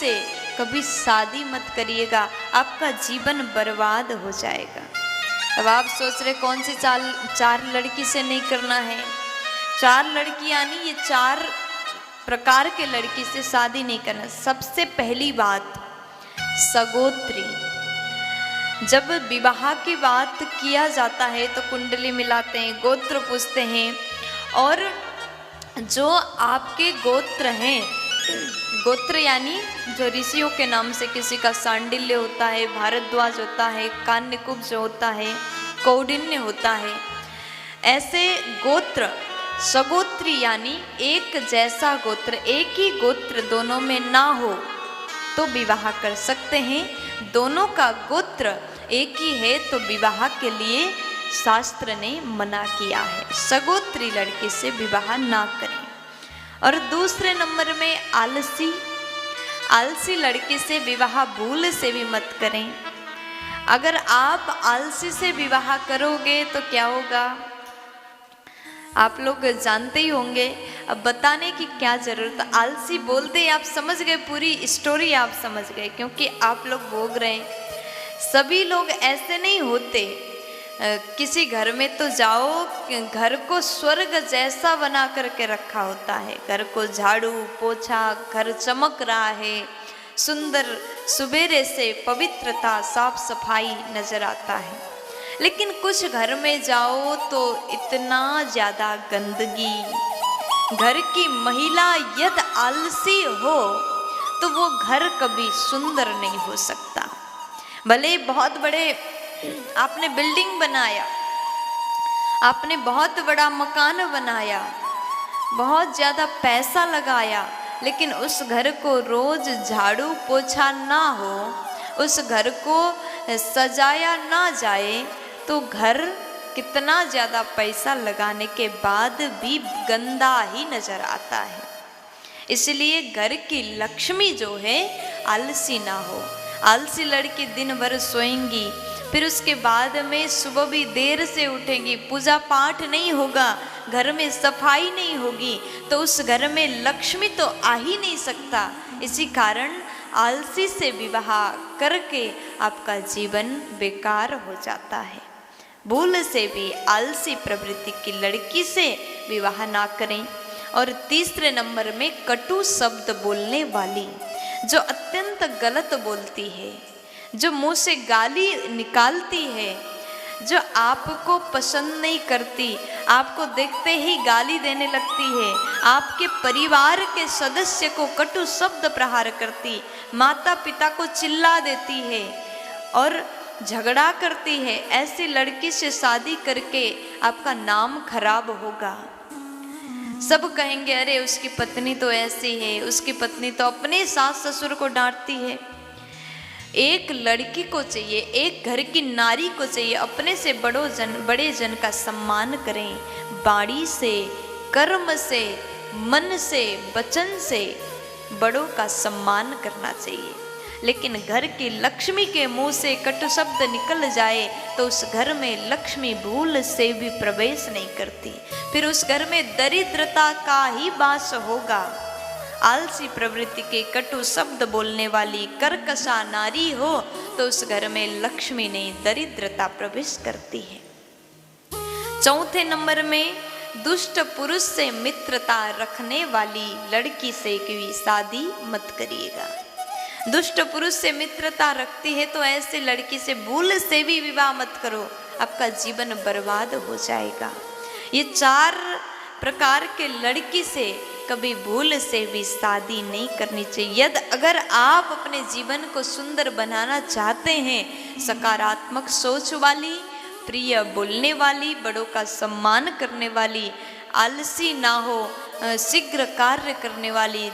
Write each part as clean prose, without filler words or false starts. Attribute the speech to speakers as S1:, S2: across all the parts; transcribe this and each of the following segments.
S1: से कभी शादी मत करिएगा, आपका जीवन बर्बाद हो जाएगा। अब आप सोच रहे कौन सी चार लड़की से नहीं करना है। 4 लड़की यानी ये 4 प्रकार के लड़की से शादी नहीं करना। सबसे पहली बात सगोत्री। जब विवाह की बात किया जाता है तो कुंडली मिलाते हैं, गोत्र पूछते हैं, और जो आपके गोत्र हैं, गोत्र यानी जो ऋषियों के नाम से किसी का सांडिल्य होता है, भारद्वाज होता है, कान्यकुब्ज होता है, कौंडिन्य होता है, ऐसे गोत्र सगोत्री यानी एक जैसा गोत्र, एक ही गोत्र दोनों में ना हो तो विवाह कर सकते हैं। दोनों का गोत्र एक ही है तो विवाह के लिए शास्त्र ने मना किया है, सगोत्री लड़की से विवाह ना करें। और दूसरे नंबर में आलसी, आलसी लड़की से विवाह भूल से भी मत करें। अगर आप आलसी से विवाह करोगे तो क्या होगा आप लोग जानते ही होंगे, अब बताने की क्या जरूरत। आलसी बोलते ही आप समझ गए, पूरी स्टोरी आप समझ गए, क्योंकि आप लोग भोग रहे हैं। सभी लोग ऐसे नहीं होते। किसी घर में तो जाओ, घर को स्वर्ग जैसा बना करके रखा होता है, घर को झाड़ू पोछा, घर चमक रहा है, सुंदर सुबेरे से पवित्रता साफ सफाई नजर आता है। लेकिन कुछ घर में जाओ तो इतना ज़्यादा गंदगी, घर की महिला यदि आलसी हो तो वो घर कभी सुंदर नहीं हो सकता। भले बहुत बड़े आपने बिल्डिंग बनाया, आपने बहुत बड़ा मकान बनाया, बहुत ज़्यादा पैसा लगाया, लेकिन उस घर को रोज झाड़ू पोछा ना हो, उस घर को सजाया ना जाए तो घर कितना ज़्यादा पैसा लगाने के बाद भी गंदा ही नज़र आता है। इसलिए घर की लक्ष्मी जो है आलसी ना हो। आलसी लड़की दिन भर सोएंगी, फिर उसके बाद में सुबह भी देर से उठेंगी, पूजा पाठ नहीं होगा, घर में सफाई नहीं होगी, तो उस घर में लक्ष्मी तो आ ही नहीं सकता। इसी कारण आलसी से विवाह करके आपका जीवन बेकार हो जाता है। भूल से भी आलसी प्रवृत्ति की लड़की से विवाह ना करें। और तीसरे नंबर में कटु शब्द बोलने वाली, जो अत्यंत गलत बोलती है, जो मुंह से गाली निकालती है, जो आपको पसंद नहीं करती, आपको देखते ही गाली देने लगती है, आपके परिवार के सदस्य को कटु शब्द प्रहार करती, माता पिता को चिल्ला देती है और झगड़ा करती है, ऐसी लड़की से शादी करके आपका नाम खराब होगा। सब कहेंगे अरे उसकी पत्नी तो ऐसी है, उसकी पत्नी तो अपने सास ससुर को डांटती है। एक लड़की को चाहिए, एक घर की नारी को चाहिए अपने से बड़े जन का सम्मान करें। वाणी से, कर्म से, मन से, वचन से बड़ों का सम्मान करना चाहिए। लेकिन घर की लक्ष्मी के मुंह से कटु शब्द निकल जाए तो उस घर में लक्ष्मी भूल से भी प्रवेश नहीं करती, फिर उस घर में दरिद्रता का ही वास होगा। आलसी प्रवृत्ति के कटु शब्द बोलने वाली कर्कशा नारी हो तो उस घर में लक्ष्मी नहीं दरिद्रता प्रवेश करती है। चौथे नंबर में दुष्ट पुरुष से मित्रता रखने वाली लड़की से कोई शादी मत करिएगा। दुष्ट पुरुष से मित्रता रखती है तो ऐसे लड़की से भूल से भी विवाह मत करो, आपका जीवन बर्बाद हो जाएगा। ये 4 प्रकार के लड़की से कभी भूल से भी शादी नहीं करनी चाहिए। यदि अगर आप अपने जीवन को सुंदर बनाना चाहते हैं, सकारात्मक सोच वाली, प्रिय बोलने वाली, बड़ों का सम्मान करने वाली, आलसी ना हो, शीघ्र कार्य करने वाली,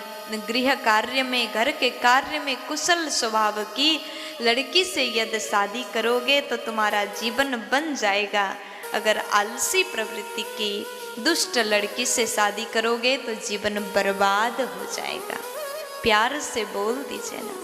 S1: गृह कार्य में, घर के कार्य में कुशल स्वभाव की लड़की से यदि शादी करोगे तो तुम्हारा जीवन बन जाएगा। अगर आलसी प्रवृत्ति की दुष्ट लड़की से शादी करोगे तो जीवन बर्बाद हो जाएगा। प्यार से बोल दीजिए ना।